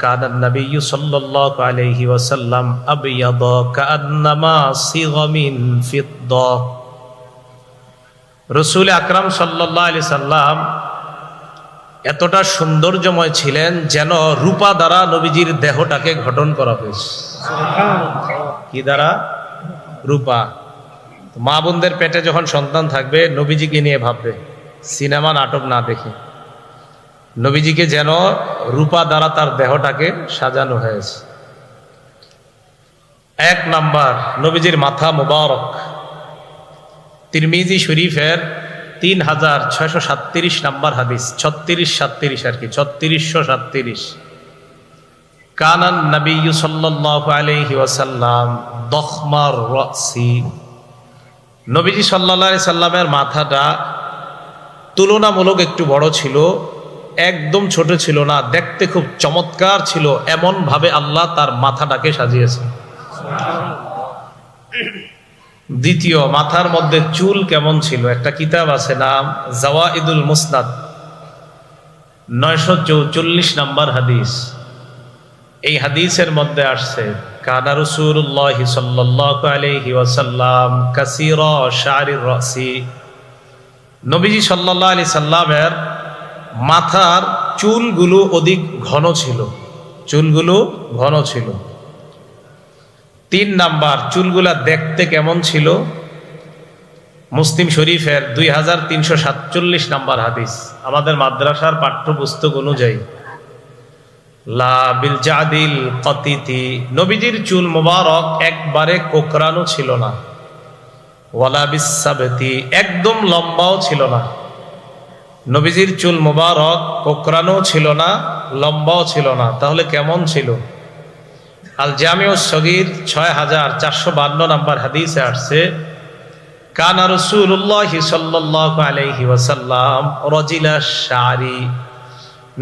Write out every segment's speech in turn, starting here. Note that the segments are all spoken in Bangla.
কানান নবিয়্যু সাল্লাল্লাহু আলাইহি ওয়াসাল্লাম আবয়াদা কাআন্নামা সিগা মিন ফিদ্দা। রাসূল আকরাম সাল্লাল্লাহু আলাইহি সাল্লাম এতটা সৌন্দর্যময় ছিলেন যেন রূপা দ্বারা নবীজির দেহটাকে গঠন করা হয়েছে। কি দ্বারা? রূপা। মা বোনদের পেটে যখন সন্তান থাকবে নবীজিকে নিয়ে ভাববে, সিনেমা নাটক না দেখে। নবীজিকে যেন রূপা দ্বারা তার দেহটাকে সাজানো হয়েছে। এক নাম্বার, নবীজির মাথা মুবারক। তিরমিজি শরীফের 3637 নাম্বার হাদিস, 3637 আর কি, 3637। কানান নবিয়্যু সাল্লাল্লাহু আলাইহি ওয়াসাল্লাম দখমার রাসি। নবীজি সাল্লাল্লাহু আলাইহি সাল্লামের মাথাটা তুলনামূলক একটু বড় ছিল, একদম ছোট ছিল না, দেখতে খুব চমৎকার ছিল। এমন ভাবে আল্লাহ তার মাথাটাকে সাজিয়েছে। দ্বিতীয়, মাথার মধ্যে চুল কেমন ছিল? একটা কিতাব আছে, নাম জাওয়াইদুল মুসনাদ, 944 নাম্বার হাদিস। এই হাদিসের মধ্যে আসছে, কানা রাসূলুল্লাহ সাল্লাল্লাহু আলাইহি ওয়াসাল্লাম কাসীরা শা'রির রাসি। নবীজি সাল্লাল্লাহু আলাইহি সাল্লামের মাথার চুলগুলো অধিক ঘন ছিল, চুলগুলো ঘন ছিল। 3 নাম্বার, চুলগুলা দেখতে কেমন ছিল? মুসলিম শরীফের 2347 নাম্বার হাদিস, আমাদের মাদ্রাসার পাঠ্যপুস্তক অনুযায়ী। লা বিল জাদিল কাতিতি, নবীজির চুল মোবারক একবারে কোকড়ানো ছিল না। ওয়ালা বিসাবতি, একদম লম্বাও ছিল না। নবীজির চুল মোবারক কোকড়ানো ছিল না, লম্বাও ছিল না। তাহলে কেমন ছিল? আল জামিউস সগীর 6452 নাম্বার হাদিসে আসছে, কানা রাসূলুল্লাহ সাল্লাল্লাহু আলাইহি ওয়াসাল্লাম রাজিলাশ শা'রি।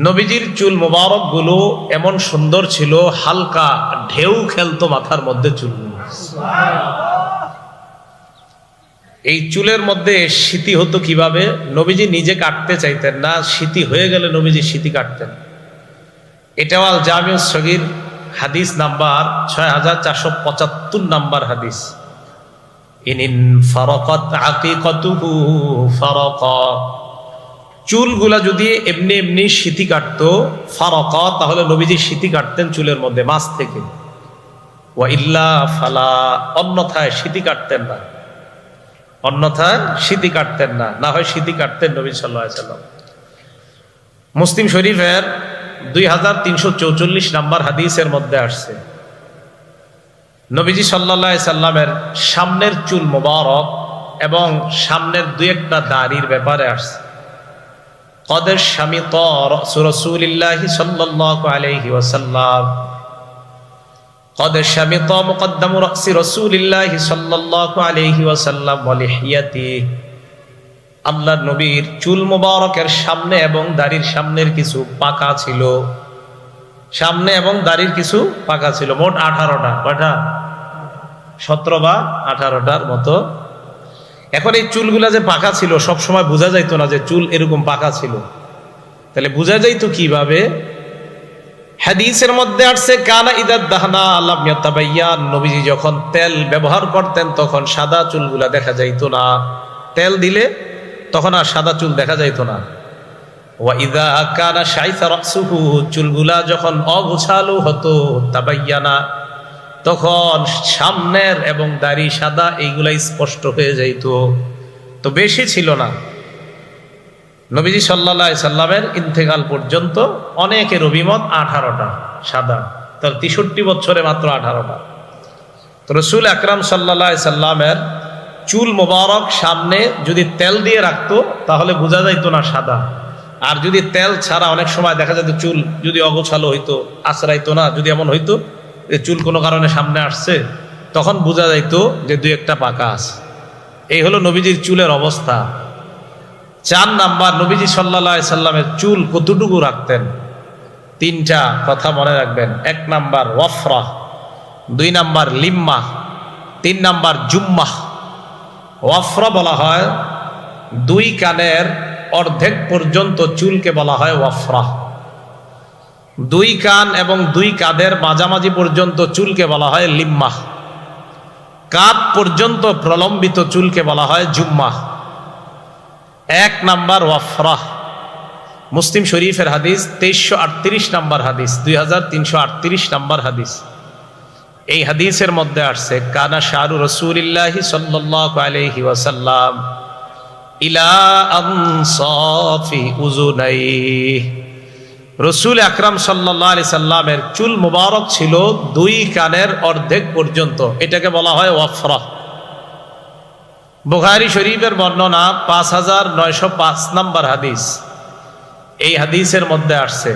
নবীজির চুল মোবারক গুলো এমন সুন্দর ছিল, হালকা ঢেউ খেলতো মাথার মধ্যে চুলগুলো। এই চুলের মধ্যে স্মৃতি হতো কিভাবে? নবীজি নিজে কাটতে চাইতেন না, স্মৃতি হয়ে গেলে নবীজি স্মৃতি কাটতেন। এটাও আল জামিউস সগীর হাদিস নাম্বার 6475 নাম্বার হাদিস। ইনিন ফারাকাত আকিকাতুহু ফারাকা, চুলগুলা যদি এমনি এমনি স্মৃতি কাটতো, ফারাকা, তাহলে নবীজি স্মৃতি কাটতেন চুলের মধ্যে মাছ থেকে। ওয়া ইল্লা ফালা, অন্যথায় স্মৃতি কাটতেন না, অন্যথায় স্মৃতি কাটতেন না, না হয় স্মৃতি কাটতেন নবী সাল্লাল্লাহু আলাইহি সাল্লাম। মুসলিম শরীফের 2344 নাম্বার হাদিসের মধ্যে আসছে, নবীজি সাল্লাল্লাহু আলাইহি সাল্লামের সামনের চুল মোবারক এবং সামনের 2-1টা দাড়ির ব্যাপারে আসছে। কদ শামিতা রাসূলুল্লাহ সাল্লাল্লাহু আলাইহি ওয়াসাল্লাম, কদ শামিতা মুকদ্দামু রাসি রাসূলুল্লাহ সাল্লাল্লাহু আলাইহি ওয়াসাল্লাম ওয়া লিহিয়াতি। আল্লাহর নবীর চুল মোবারকের সামনে এবং দাড়ির সামনের কিছু পাকা ছিল, সামনে এবং দাড়ির কিছু পাকা ছিল। মোট 18টা, কয়টা? 17 বা 18টার মতো। এখন এই চুলগুলা যে পাকা ছিল, সব সময় বোঝা যাইতো না যে চুল এরকম পাকা ছিল। তাহলে বোঝা যাইতো কিভাবে? হাদিসের মধ্যে আসছে, কানা ইদা দাহনা লাম ইয়াতাবায়্যান, নবীজি যখন তেল ব্যবহার করতেন তখন সাদা চুলগুলা দেখা যাইতো না। তেল দিলে তখন আর সাদা চুল দেখা যাইতো না। ওয়া ইদা কানা শাইসা রাসুহু, চুলগুলা যখন অগোছালো হতো, তাবায়্যানা, তখন সামনের এবং দাড়ি সাদা, এইগুলা স্পষ্ট হয়ে যাইতো। তো বেশি ছিল না। নবীজি সাল্লাল্লাহু আলাইহি সাল্লামের ইন্তেকাল পর্যন্ত অনেকের অভিমত 18টা সাদা, তার 63 বছরে মাত্র 18টা। তো রাসূল আকরাম সাল্লাল্লাহু আলাইহি সাল্লামের চুল মোবারক সামনে যদি তেল দিয়ে রাখতো তাহলে বোঝা যাইতো না সাদা। আর যদি তেল ছাড়া অনেক সময় দেখা যেত চুল যদি অগোছালো হইতো, আশ্রাইতো না, যদি এমন হইতো যে চুল কোনো কারণে সামনে আসছে, তখন বোঝা যাইতো যে 2-1টা পাকা আছে। এই হলো নবীজির চুলের অবস্থা। 4 নাম্বার, নবীজি সাল্লাল্লাহু আলাইহি সাল্লামের চুল কতটুকু রাখতেন? 3টা কথা মনে রাখবেন। 1 নাম্বার ওয়াফরা, 2 নাম্বার লিম্মা, 3 নাম্বার জুম্মাহ। ওয়াফরা বলা হয় 2 কানের অর্ধেক পর্যন্ত চুলকে বলা হয় ওয়াফরা। দুই কান এবং দুই কাঁধের মাঝামাঝি পর্যন্ত চুলকে বলা হয় লিম্মাহ। কাঁধ পর্যন্ত প্রলম্বিত চুলকে বলা হয় জুম্মাহ। 1 নাম্বার ওয়াফরাহ, মুসলিম শরীফের হাদিস 2338 নাম্বার হাদিস, 2338 নাম্বার হাদিস। এই হাদিসের মধ্যে আসছে কানা শারু রাসূলিল্লাহি সাল্লাল্লাহু আলাইহি ওয়াসাল্লাম ইলা আনসাফি উযুনাইহি। রাসূল আকরাম সাল্লাল্লাহু আলাইহি সাল্লামের চুল মুবারক ছিল 2 কানের অর্ধেক পর্যন্ত, এটাকে বলা হয় ওয়াফরাহ। বুখারী শরীফের বর্ণনা 5905 নাম্বার হাদিস। এই হাদিসের মধ্যে আসছে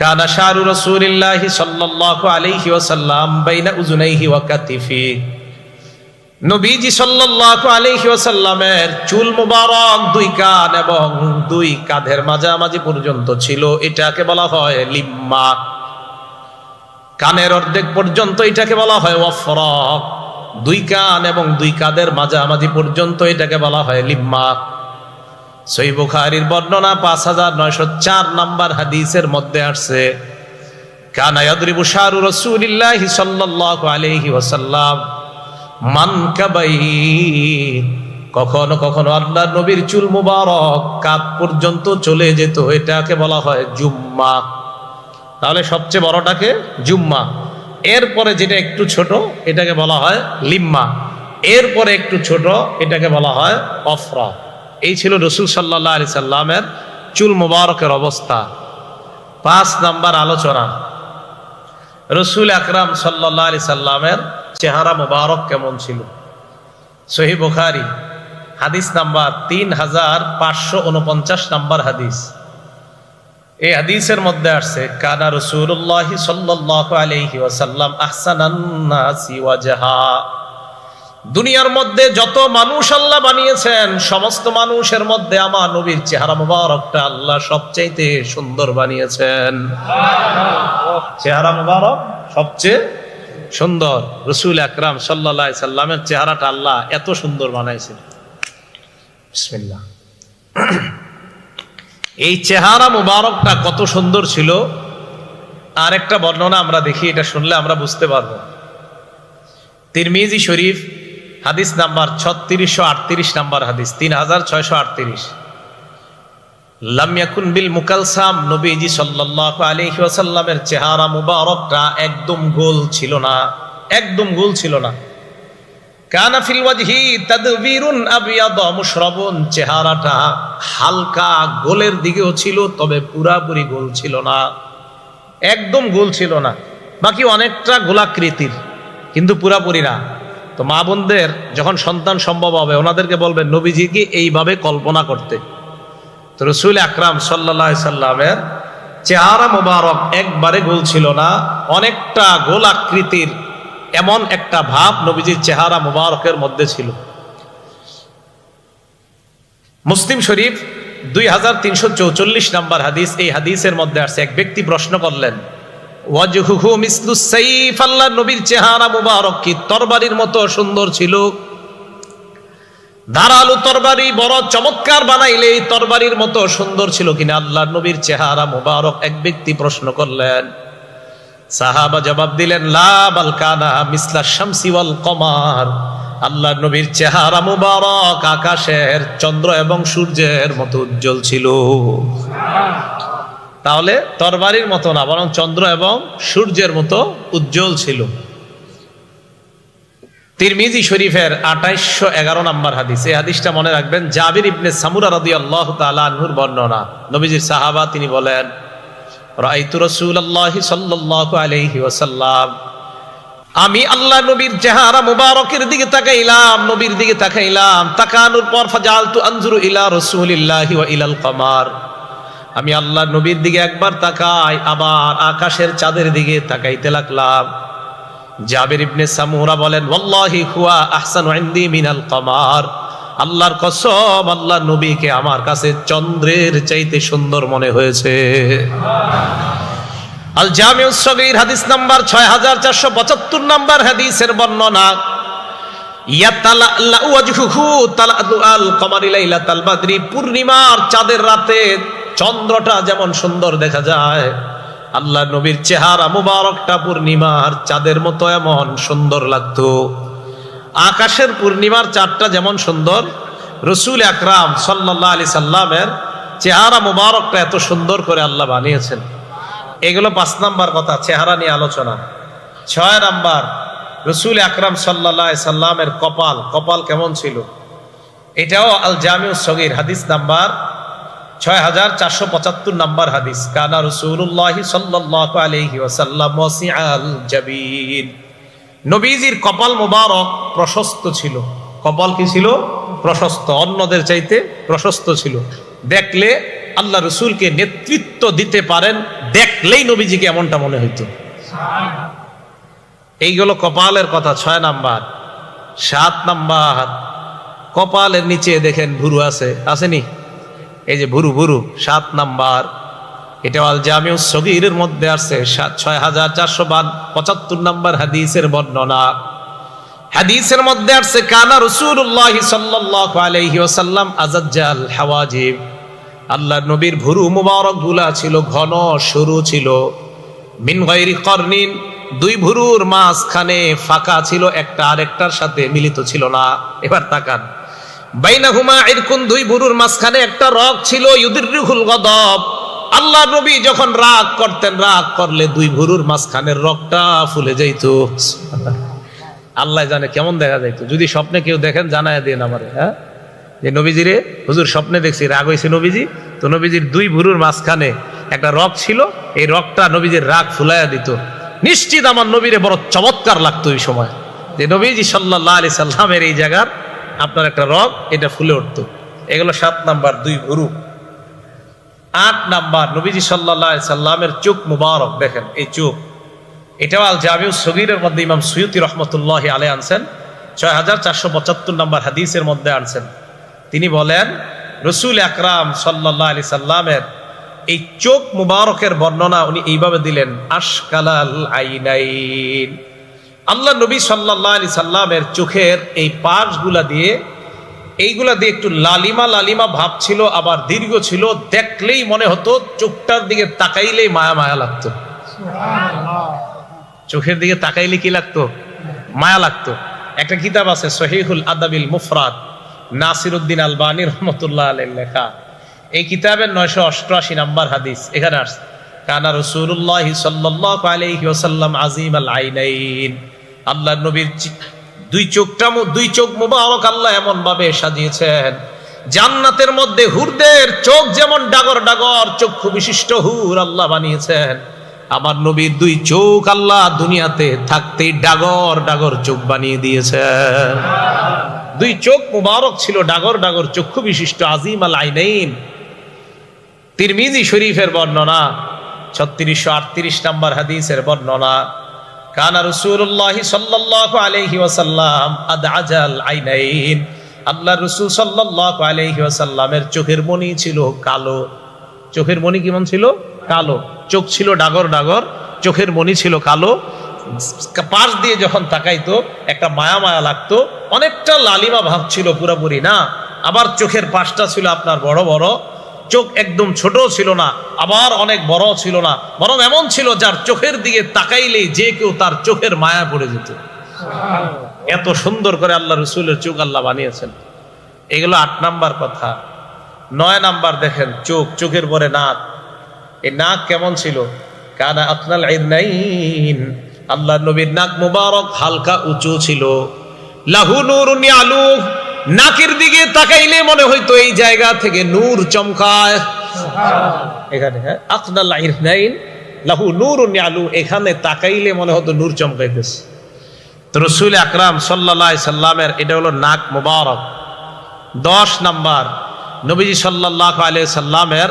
কানা শারু রাসূলিল্লাহি সাল্লাল্লাহু আলাইহি ওয়াসাল্লাম বাইনা উযুনাইহি ওয়া কাতিফি। নবীজি সাল্লাল্লাহু আলাইহি ওয়াসাল্লামের চুল মুবারক 2 কান এবং 2 কাঁধের মাঝামাঝি পর্যন্ত ছিল, এটাকে বলা হয় লিম্মা। কানের অর্ধেক পর্যন্ত এটাকে বলা হয় ওয়াফরাহ। 2 কান এবং 2 কাঁধের মাঝামাঝি পর্যন্ত এটাকে বলা হয় লিম্মা। সহিহ বুখারীর বর্ণনা 5904 নাম্বার হাদিসের মধ্যে আসছে কানা ইয়াদরিবু শারু রাসূলিল্লাহি সাল্লাল্লাহু আলাইহি ওয়াসাল্লাম মানকাবাই। কখনো কখনো আল্লাহর নবীর চুল মুবারক কাঁধ পর্যন্ত চলে যেত, এটাকে বলা হয় জুম্মা। তাহলে সবচেয়ে বড়টাকে জুম্মা, এরপরে যেটা একটু ছোট এটাকে বলা হয় লিম্মা, এরপরে একটু ছোট এটাকে বলা হয় ওয়াফরাহ। এই ছিল রাসূল সাল্লাল্লাহু আলাইহি সাল্লামের চুল মুবারকের অবস্থা। 5 নাম্বার আলোচনা, রাসূল আকরাম সাল্লাল্লাহু আলাইহি সাল্লামের চেহারা মুবারক কেমন ছিল। সহিহ বুখারী হাদিস নাম্বার 3549 নাম্বার হাদিস। এই হাদিসের মধ্যে আসছে কানা রাসূলুল্লাহি সাল্লাল্লাহু আলাইহি ওয়াসাল্লাম আহসানান নাসি ওয়াজহা। দুনিয়ার মধ্যে যত মানুষ আল্লাহ বানিয়েছেন সমস্ত মানুষের মধ্যে আমার নবীর চেহারা মুবারকটা আল্লাহ সবচাইতে সুন্দর বানিয়েছেন। চেহারা মুবারক সবচেয়ে সুন্দর, রাসূল আকরাম সাল্লাল্লাহু আলাইহি সাল্লামের চেহারাটা আল্লাহ এত সুন্দর বানাইছেন। বিসমিল্লাহ। এই চেহারা মুবারকটা কত সুন্দর ছিল আর একটা বর্ণনা আমরা দেখি, এটা শুনলে আমরা বুঝতে পারবো। তিরমিজি শরীফ হাদিস নাম্বার 3638 নাম্বার হাদিস, 3638। লাম ইয়াকুন বিল মুকালসাম, নবীজি সাল্লাল্লাহু আলাইহি ওয়াসাল্লামের চেহারা মুবারকটা একদম গোল ছিল না, একদম গোল ছিল না। কানা ফিল ওয়াজহি তাদবীরুন আবিয়াদ মুশরাবুন, চেহারাটা হালকা গোলের দিকেও ছিল, তবে পুরাপুরি গোল ছিল না, একদম গোল ছিল না, বাকি অনেকটা গোলাকৃতির কিন্তু পুরাপুরি না। তো মা বোনদের যখন সন্তান সম্ভব হবে ওনাদেরকে বলবেন নবীজিকে এইভাবে কল্পনা করতে। তো রাসূল আকরাম সাল্লাল্লাহু আলাইহি সাল্লামের চেহারা মুবারক একবারে গোল ছিল না, অনেকটা গোলাকৃতির, এমন একটা ভাব নবীজির চেহারা মুবারকের মধ্যে ছিল। মুসলিম শরীফ 2344 নাম্বার হাদিস। এই হাদিসের মধ্যে আসছে এক ব্যক্তি প্রশ্ন করলেন ওয়াজহুহু মিসলুস সাইফ, আল্লাহর নবীর চেহারা মুবারক কি তরবারির মতো সুন্দর ছিল? ধারালো তরবারি বড় চমৎকার বানাইলে এই তরবারির মতো সুন্দর ছিল কিনা আল্লাহর নবীর চেহারা মুবারক? এক ব্যক্তি প্রশ্ন করলেন, সাহাবা জবাব দিলেন লা বাল কানা মিসলা শামসি ওয়াল কমার, আল্লাহর নবীর চেহারা মুবারক আকাশের চন্দ্র এবং সূর্যের মতো উজ্জ্বল ছিল। তাহলে তরবারির মতো না, বরং চন্দ্র এবং সূর্যের মতো উজ্জ্বল ছিল। তিরমিজি শরীফের 2811 নাম্বার হাদিস। এই হাদিসটা মনে রাখবেন, জাবির ইবনে সামুরা রাদিয়াল্লাহু তাআলা আনহুর বর্ণনা। নবীজির সাহাবা, তিনি বলেন রাআইতু রাসূলুল্লাহি সাল্লাল্লাহু আলাইহি ওয়াসাল্লাম, আমি আল্লাহ নবীর চেহারা মুবারকের দিকে তাকাইলাম, নবীর দিকে তাকাইলাম, তাকানোর পর ফাজালতু আনজুরু ইলা রাসূলিল্লাহি ওয়া ইলাল কমার, আমি আল্লাহ নবীর দিকে একবার তাকাই, আবার আকাশের চাঁদের দিকে তাকাইতে লাগলাম। জাবির ইবনে সামুরা বলেন ওয়াল্লাহি হুয়া আহসানু ইনদি মিনাল কমার, আল্লাহর কসম আল্লাহ নবীকে আমার কাছে চন্দ্রের চাইতে সুন্দর মনে হয়েছে। আল জামিউস সগীর হাদিস নাম্বার 6475 নাম্বার হাদিসের বর্ণনা, ইয়াতালাল্লা ওয়াজহুহু তালাআল কমারি লাইলাতাল বাদরি, পূর্ণিমার চাঁদের রাতে চন্দ্রটা যেমন সুন্দর দেখা যায় আল্লাহ নবীর চেহারা মুবারকটা পূর্ণিমার চাঁদের মতো এমন সুন্দর লাগতো। আকাশের পূর্ণিমার চাঁদটা যেমন সুন্দর, রসুল আকরাম সাল্লাল্লাহু আলাইহি সাল্লামের চেহারা মুবারকটা এত সুন্দর করে আল্লাহ বানিয়েছেন। এগুলো 5 নাম্বার কথা, চেহারা নিয়ে আলোচনা। 6 নাম্বার, রসুল আকরাম সাল্লাল্লাহু আলাইহি সাল্লামের কপাল কেমন ছিল? এটাও আল জামিউস সগীর হাদিস নাম্বার 6475 নাম্বার হাদিস। কানা রাসূলুল্লাহি সাল্লাল্লাহু আলাইহি ওয়াসাল্লাম ওয়াসিআল জাবিন। নবীজির কপাল মুবারক প্রশস্ত ছিল। কপাল কি ছিল? প্রশস্ত, অন্যদের চাইতে প্রশস্ত ছিল। দেখলে আল্লাহ রসুলকে নেতৃত্ব দিতে পারেন, দেখলেই নবীজিকে এমনটা মনে হইতো। এইগুলো কপালের কথা 6 নাম্বার। 7 নাম্বার, কপালের নিচে দেখেন ভুরু আছে, আসেনি? এই যে ভুরু 7 নাম্বার। এটা আল জামিউস সগীরের মধ্যে আছে 6475 নাম্বার হাদিসের বর্ণনা। হাদিসের মধ্যে আছে কানা রাসূলুল্লাহি সাল্লাল্লাহু আলাইহি ওয়াসাল্লাম আযাজ্জাল হাওয়াজিব। আল্লাহ নবীর ভুরু মুবারক গুলা ছিল ঘন, সরু ছিল। মিন গায়রি করনিন, 2 ভুরুর মাঝখানে ফাঁকা ছিল, একটা আরেকটার সাথে মিলিত ছিল না। এবার তাকান, বাইনাহুমা ইরকুন, 2 ভুরুর মাঝখানে একটা রগ ছিল। ইউদিররুহুল গদব, আল্লাহ নবী যখন রাগ করতেন, রাগ করলে 2 ভুরুর মাঝখানের রগটা ফুলে যাইতো। আল্লাহ জানে কেমন দেখা যাইতো। যদি স্বপ্নে কেউ দেখেন জানায় দেন আমারে, হ্যাঁ, যে নবীজিরে হুজুর স্বপ্নে দেখছি রাগ হয়েছে নবীজি, তো নবীজির 2 ভুরুর মাঝখানে একটা রগ ছিল, এই রগটা নবীজির রাগ ফুলাইয়া দিত। নিশ্চিত আমার নবীরে বড় চমৎকার লাগতো এই সময়, যে নবীজি সাল্লাল্লাহু আলাইহি সাল্লামের এই জায়গার আপনার একটা রগ, এটা ফুলে উঠতো। এগুলো 7 নাম্বার, 2 ভুরু। 8 নাম্বার, নবীজি সাল্লাল্লাহু আলাইহি সাল্লামের চোখ মুবারক দেখেন, এই চোখ। এটাও আল জামিউস সগীরের মধ্যে ইমাম সুয়ুতি রহমতুল্লাহি আলাইহি আনছেন, 6475 নাম্বার হাদিসের মধ্যে আনছেন। তিনি বলেন রসুল আকরাম সাল্লাল্লাহু আলাইহি সাল্লামের এই চোখ মুবারকের বর্ণনা উনি এইভাবে দিলেন, আশকালাল আইনাইন। আল্লাহ নবী সাল্লাল্লাহু আলাইহি সাল্লামের চোখের এই পাশগুলা দিয়ে, এইগুলা দিয়ে একটু লালিমা ভাব ছিল, আবার দীর্ঘ ছিল। দেখলেই মনে হতো, চোখটার দিকে তাকাইলেই মায়া লাগতো। চোখের দিকে তাকাইলে কি লাগতো? মায়া লাগতো। একটা কিতাব আছে সহিহুল আদাবিল মুফরাদ, নাসিরউদ্দিন আলবানী রহমতুল্লাহ আলাইহির লেখা। এই কিতাবের 988 নাম্বার হাদিস এখানে আসছে, কানা রাসূলুল্লাহি সাল্লাল্লাহু আলাইহি ওয়াসাল্লাম আযীমাল আইনাইন। আল্লাহর নবীর 2 চোখ মুবারক আল্লাহ এমন ভাবে সাজিয়েছেন, জান্নাতের মধ্যে হুরদের চোখ যেমন ডাগর চক্ষু বিশিষ্ট হুর আল্লাহ বানিয়েছেন, আমার নবীর 2 চোখ আল্লাহ দুনিয়াতে থাকতেই ডাগর চোখ বানিয়ে দিয়েছেন। 2 চোখ মুবারক ছিল, ডাগর চক্ষু বিশিষ্ট, আযীমাল আইনাইন। তিরমিজি শরীফের বর্ণনা, 3638 নাম্বার হাদিসের বর্ণনা, কানা রাসূলুল্লাহি সাল্লাল্লাহু আলাইহি ওয়াসাল্লাম আদআজাল আইনাইন। আল্লাহ রাসূল সাল্লাল্লাহু আলাইহি ওয়াসাল্লামের চোখের মণি ছিল কালো। চোখের মণি কেমন ছিল? কালো। চোখ ছিল ডাগর, চোখের মণি ছিল কালো। পাশ দিয়ে যখন তাকাইতো একটা মায়া লাগতো, অনেকটা লালিমা ভাব ছিল, পুরাপুরি না। আবার চোখের পাশটা ছিল আপনার বড়, চোখ একদম ছোট ছিল না, আবার অনেক বড় ছিল না, বরং এমন ছিল যার চোখের দিকে তাকাইলেই যে কেউ তার চোখের মায়া পড়ে যেত। এত সুন্দর করে আল্লাহ রসুলের চোখ আল্লাহ বানিয়েছেন। এগুলো 8 নাম্বার কথা। 9 নাম্বার দেখেন, চোখের পরে নাক। এই নাক কেমন ছিল? কানা আকনাল আইনাইন। আল্লাহ নবীর নাক মুবারক হালকা উঁচু ছিল। লাহু নূরুন ইয়ালু, নাকের দিকে তাকাইলে মনে হইতো এই জায়গা থেকে নূর চমকায়। এখানে হ্যাঁ, আকনাল আইনাইন লাহু নূরুন ইয়ালু, এখানে তাকাইলে মনে হতো নূর চমকাইতেছে। তো রাসূল আকরাম সাল্লাল্লাহু আলাইহি সাল্লামের এটা হলো নাক মুবারক। 10 নাম্বার, নবীজি সাল্লাল্লাহু আলাইহি সাল্লামের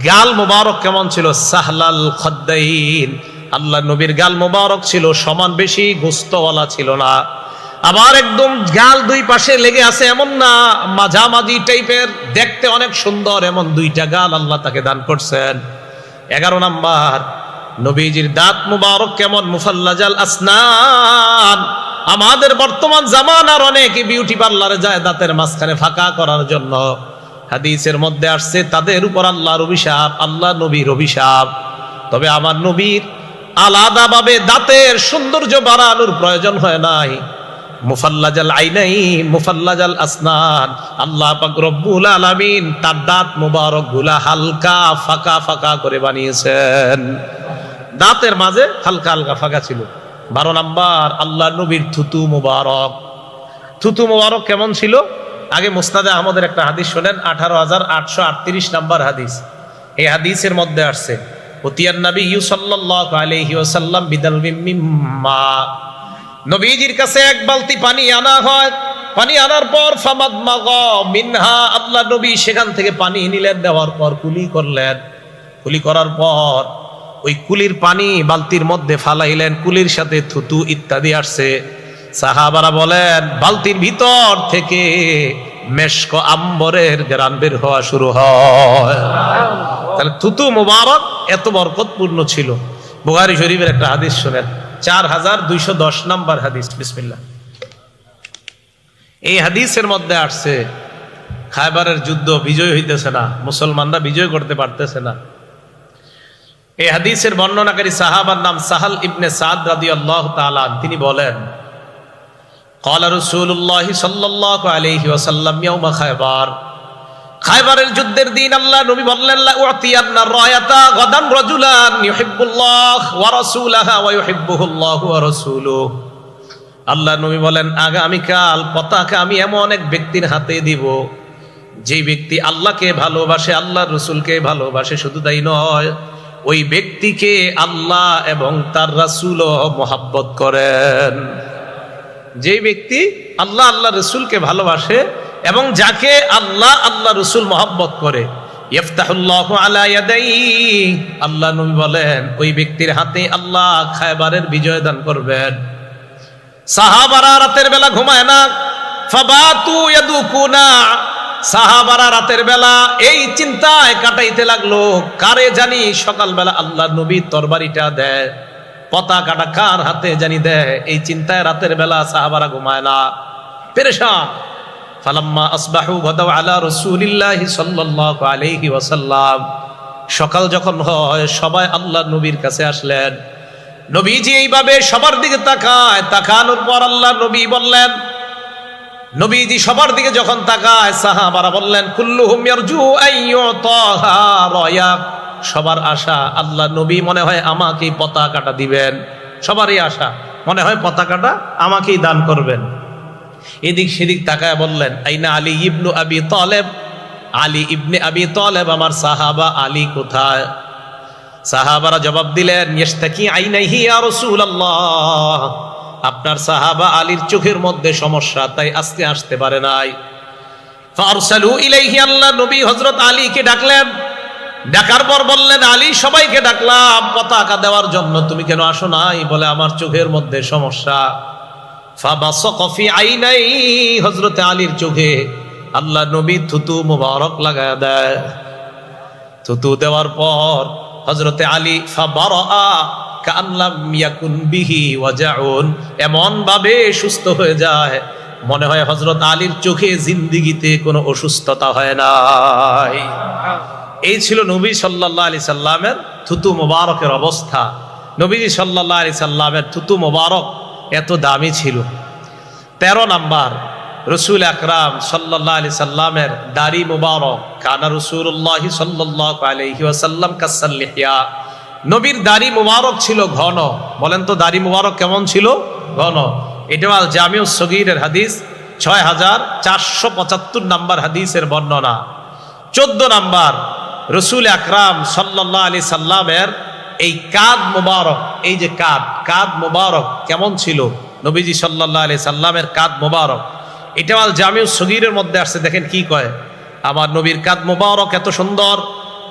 গাল মুবারক কেমন ছিল? সাহলাল খদ্দাইন। আল্লাহ নবীর গাল মুবারক ছিল সমান, বেশি গোস্তওয়ালা ছিল না, আবার একদম গাল 2 পাশে লেগে আছে এমন না, মাঝামাঝি টাইপের, দেখতে অনেক সুন্দর, এমন 2টা গাল আল্লাহ তাকে দান করছেন। 11 নাম্বার, নবীজির দাঁত মুবারক কেমন? মুফাল্লাজাল আসনান। আমাদের বর্তমান জামানার অনেকে বিউটি পার্লারে যায় দাঁতের মাঝখানে ফাঁকা করার জন্য। হাদিসের মধ্যে আসছে তাদের উপর আল্লাহর অভিশাপ, আল্লাহ নবীর অভিশাপ। তবে আমার নবীর আলাদাভাবে দাঁতের সৌন্দর্য বাড়ানোর প্রয়োজন হয় নাই। মুফাল্লাজাল আইনাইন মুফাল্লাজাল আসনান, আল্লাহ পাক রব্বুল আলামিন তার দাঁত মুবারক গুলা হালকা ফাঁকা ফাঁকা করে বানিয়েছেন। দাঁতের মাঝে হালকা হালকা ফাঁকা ছিল। 12 নাম্বার, আল্লাহ নবীর থুতু মুবারক। থুতু মুবারক কেমন ছিল? আগে মুসনাদে আহমদের একটা হাদিস শোনেন, 18,838 নাম্বার হাদিস। এই হাদিসের মধ্যে আসছে উতিয়ান নবী সাল্লাল্লাহু আলাইহি ওয়াসাল্লাম বিদালবিম মিম্মা, নবীজির কাছে এক বালতি পানি আনা হয়। পানি আনার পর ফামাদমাগা মিনহা, আল্লাহ নবী সেখান থেকে পানি নিলেন, দেওয়ার পর কুলি করলেন। কুলি করার পর ওই কুলির পানি বালতির মধ্যে ফালাইলেন, কুলির সাথে থুতু ইত্যাদি আসছে। সাহাবারা বলেন বালতির ভিতর থেকে মেশক আম্বরের ঘ্রাণ বের হওয়া শুরু হয়। তাহলে থুতু মুবারক এত বরকতপূর্ণ ছিল। বুখারী শরীফের একটা হাদিস শুনেন, 4210 নাম্বার হাদিস। বিসমিল্লাহ। এই হাদিসের মধ্যে আসছে খায়বারের যুদ্ধ বিজয় হইতেছে না, মুসলমানরা বিজয় করতে পারতেছে না। এই হাদিসের বর্ণনাকারী সাহাবার নাম সাহাল ইবনে সাদ রাদিয়াল্লাহু তাআলা। তিনি বলেন ক্বালা রাসূলুল্লাহ সাল্লাল্লাহু আলাইহি ওয়াসাল্লাম ইয়াউমা খায়বার, খায়বারের যুদ্ধের দিন আল্লাহ নবী বললেন লা উতিয়ান্না রায়াতা গাদান রাজুলান ইউহিব্বুল্লাহ ওয়া রাসূলুহু ওয়া ইউহিব্বুহুল্লাহু ওয়া রাসূলুহু। আল্লাহ নবী বলেন আগামীকাল পতাকা আমি এমন এক ব্যক্তির হাতে দিব যেই ব্যক্তি আল্লাহকে ভালোবাসে, আল্লাহর রাসূলকে ভালোবাসে। শুধু তাই নয়, ওই ব্যক্তিকে আল্লাহ এবং তার রাসূলও মহব্বত করেন। যেই ব্যক্তি আল্লাহ আল্লাহ রাসূলকে ভালোবাসে এবং যাকে আল্লাহ আল্লাহ রাসূল মহব্বত করে, ইফতাহুল্লাহু আলা ইয়াদাইহি, আল্লাহ নবী বলেন ওই ব্যক্তির হাতে আল্লাহ খায়বারের বিজয় দান করবেন। সাহাবারা রাতের বেলা ঘুমায় না, ফাবাতু ইয়াদুকুনা, সাহাবারা রাতের বেলা এই চিন্তায় কাটাইতে লাগলো, কারে জানি সকালবেলা আল্লাহ নবী তরবারিটা দেয়, পতাকাটা কার হাতে জানি দেয়। এই চিন্তায় রাতের বেলা সাহাবারা ঘুমায় না, পেরেশান। ফালাম্মা আসবাহু গাদাউ আলা রাসূলিল্লাহি সাল্লাল্লাহু আলাইহি ওয়াসাল্লাম, সকাল যখন হয় সবাই আল্লাহ নবীর কাছে আসলেন। নবীজি এইভাবে সবার দিকে তাকায়, তাকানোর পর আল্লাহ নবী বললেন, নবীজি সবার দিকে যখন তাকায় সাহাবারা বললেন কুল্লুহুম ইয়ারজু আইয়ুতাহা রায়া, সবার আশা আল্লাহ নবী মনে হয় আমাকেই পতাকাটা দিবেন। সবারই আশা মনে হয় পতাকাটা আমাকেই দান করবেন। এদিক সেদিক তাকায় বললেন আইনা আলী ইবনু আবি তালেব, আলী ইবনে আবি তালেব আমার সাহাবা, আলী কোথায়? সাহাবারা জবাব দিলেন ইশতাকি আইনাইহি ইয়া রাসূলুল্লাহ, আপনার সাহাবা আলীর চোখের মধ্যে সমস্যা, তাই আজকে আসতে পারে নাই। ফারসালু ইলাইহি, আল্লাহ নবী হযরত আলীকে ডাকলেন। ডাকার পর বললেন আলী সবাইকে ডাকলাম পতাকা দেওয়ার জন্য, তুমি কেন আসো নাই? বলে আমার চোখের মধ্যে সমস্যা। ফাবাসাকা ফি আইনাই, হযরত আলীর চোখে আল্লাহ নবী থুতু মুবারক লাগায় দেয়। থুতু দেওয়ার পর হযরত আলী ফাবারা কাআল্লাম ইয়াকুন বিহি ওয়াজাউন, এমন ভাবে সুস্থ হয়ে যায় মনে হয় হযরত আলীর চোখে জিন্দেগিতে কোনো অসুস্থতা হয় নাই। এই ছিল নবী সাল্লাল্লাহু আলাইহি সাল্লামের থুতু মুবারকের অবস্থা। নবীজি সাল্লাল্লাহু আলাইহি সাল্লামের থুতু মুবারক এত দামি ছিল। 13 নাম্বার, রাসূল আকরাম সাল্লাল্লাহু আলাইহি সাল্লামের দাড়ি মুবারক। কানা রাসূলুল্লাহ সাল্লাল্লাহু আলাইহি ওয়াসাল্লাম কাসাল লিহিয়া, নবীর দাড়ি মুবারক ছিল ঘন। বলেন তো দাড়ি মুবারক কেমন ছিল? ঘন। এটা আল জামিউস সগীরের হাদিস, 6475 নাম্বার হাদিসের বর্ণনা। 14 নাম্বার, রাসূল আকরাম সাল্লাল্লাহু আলাইহি সাল্লামের এই কাঁধ মুবারক, এই যে কাঁধ মুবারক কেমন ছিল? নবীজি সাল্লাল্লাহু আলাইহি সাল্লামের কাঁধ মুবারক, এটা আল জামিউস সগীরের মধ্যে আসছে। দেখেন কি কয়, আমার নবীর কাঁধ মুবারক এত সুন্দর,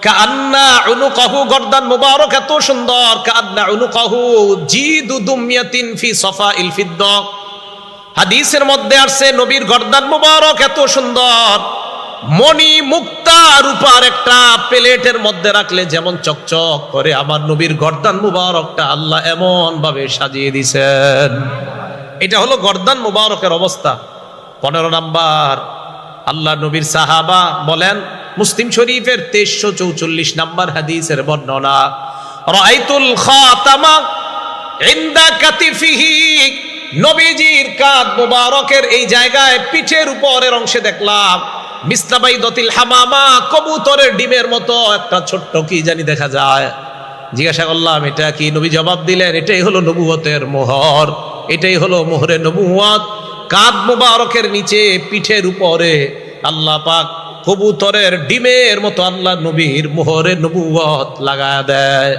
কান্না উনুকাহু, গর্দান মুবারক এত সুন্দর, কান্না উনুকাহু জিদু দুমিয়াতিন ফি সাফাইল ফিদ্দা। হাদিসের মধ্যে আসছে নবীর গর্দান মুবারক এত সুন্দর, মণি মুক্তা রূপার একটা প্লেটের মধ্যে রাখলে যেমন চকচক করে, আমার নবীর গর্দান মুবারকটা আল্লাহ এমন ভাবে সাজিয়ে দিয়েছেন। এটা হলো গর্দান মুবারকের অবস্থা। 15 নাম্বার, আল্লাহ নবীর সাহাবা বলেন, মুসলিম শরীফের 2344 নাম্বার হাদিসের বর্ণনা, রাআইতুল খাতামা ইনদা কাতিফিহি, নবীজির কাঁধ মুবারকের এই জায়গায় পিঠের উপরের অংশে দেখলাম মিসলাবাইদাতিল হামামা, কবুতরের ডিমের মতো একটা ছোট্ট কি জানি দেখা যায়। জিজ্ঞাসা করলাম এটা কি? নবী জবাব দিলেন এটাই হলো নবুয়তের মোহর, এটাই হলো মোহরে নবুয়ত। কাঁধ মুবারকের নিচে পিঠের উপরে আল্লাহ পাক কবুতরের ডিমের মতো আল্লাহ নবীর মোহরে নবুয়ত লাগায় দেয়।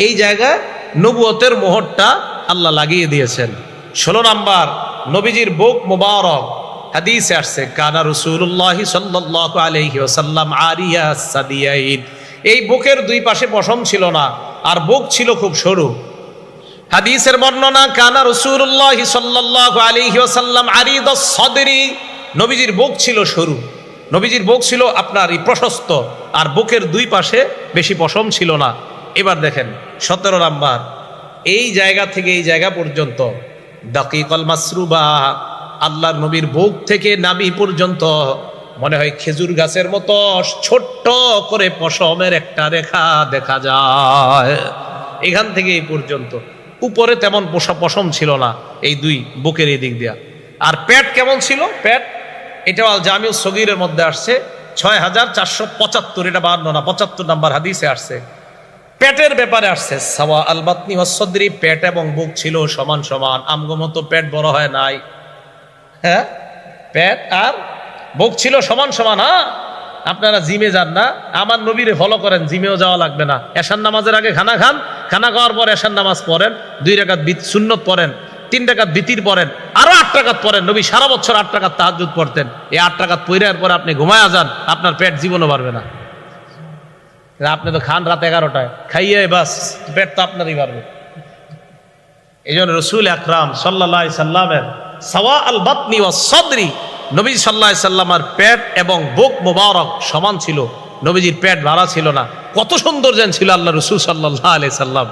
এই জায়গায় নবুয়তের মোহরটা আল্লাহ লাগিয়ে দিয়েছেন। 16 নাম্বার, নবীজির বুক মুবারক, হাদিসে আসছে কানা রাসূলুল্লাহ সাল্লাল্লাহু আলাইহি ওয়াসাল্লাম আরিয়া সাদিয়াইন, এই বুকের দুই পাশে পশম ছিল না, আর বুক ছিল খুব সরু। হাদিসের বর্ণনা কানা রাসূলুল্লাহ সাল্লাল্লাহু আলাইহি ওয়াসাল্লাম আরিদাস সাদরি, নবীজির বুক ছিল সরু, নবীজির বুক ছিল আপনার প্রশস্ত, আর বুকের দুই পাশে বেশি পশম ছিল না। এবার দেখেন 17 নাম্বার, এই জায়গা থেকে এই জায়গা পর্যন্ত দাকিকাল মাসরুবা, আল্লাহর নবীর বুক থেকে নাভি পর্যন্ত মনে হয় খেজুর গাছের মতো ছোট্ট করে পশমের একটা রেখা দেখা যায়। এখান থেকে এই পর্যন্ত উপরে তেমন পশম ছিল না এই দুই বুকের এই দিক দিয়া। আর পেট কেমন ছিল? পেট এটা আল জামিউ সগীরের মধ্যে আসছে 6475, এটা 52 না 75 নাম্বার হাদিসে আসছে। পেটের ব্যাপারে আসছে সাওয়া আল বাতনি ওয়াস সদরি, পেট এবং বুক ছিল সমান সমান, আমগো মতো পেট বড় হয় নাই। হ্যাঁ, পেট আর বুক ছিল সমান সমান। হ্যাঁ, আপনারা জিমে যান না, আমার নবীরে ফলো করেন, জিমেও যাওয়া লাগবে না। এশার নামাজের আগে খানা খান, খানা খাওয়ার পর এশার নামাজ পড়েন, 2 রাকাত সুন্নত পড়েন, 3 রাকাত বিতির পড়েন, আরো 8 রাকাত পড়েন। নবী সারা বছর 8 রাকাত তাহাজ্জুদ পড়তেন। এই 8 রাকাত পড়ার পর আপনি ঘুমায়া যান, আপনার পেট জীবনও বাড়বে না। আপনি তো খান রাত 11টায়, খাইয়ে বাস পেট তো আপনারই বাড়বে। এই জন্য রসুল আকরাম সাল্লাল্লাহু আলাইহি সাল্লামের সাওয়া আল বাতনি ওয়াস সদরি, নবী সাল্লাল্লাহু আলাইহি সাল্লামের পেট এবং বুক মুবারক সমান ছিল, নবীজির পেট ভাড়া ছিল না। কত সুন্দর যেন ছিল আল্লাহ রসুল সাল্লাল্লাহু আলাইহি সাল্লাম।